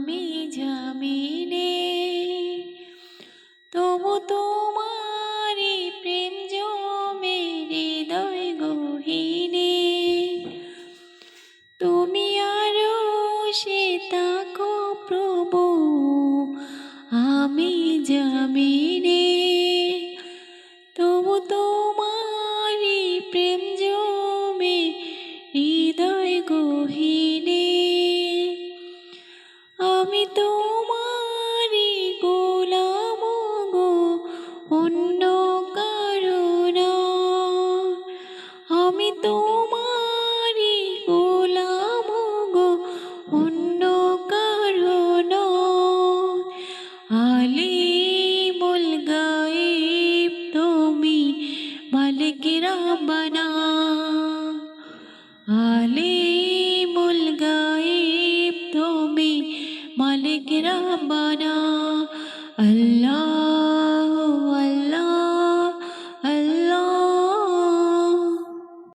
আমি জামিনে তবু তোমারি প্রেম জমে হৃদয় গহীনে তুমি আরো সে তাকো প্রভু আমি জামিনে তবু তোমারি প্রেম জমে হৃদয় গহীনে আমি তোমারি গোলাম গো অন্য কারো না আমি তোমারি গোলাম গো অন্য কারো না আলিমুল গায়ব তুমি মালিক রাব্বানা আলিমুল গায়ব তুমি মালিক রাব্বানা আল্লাহ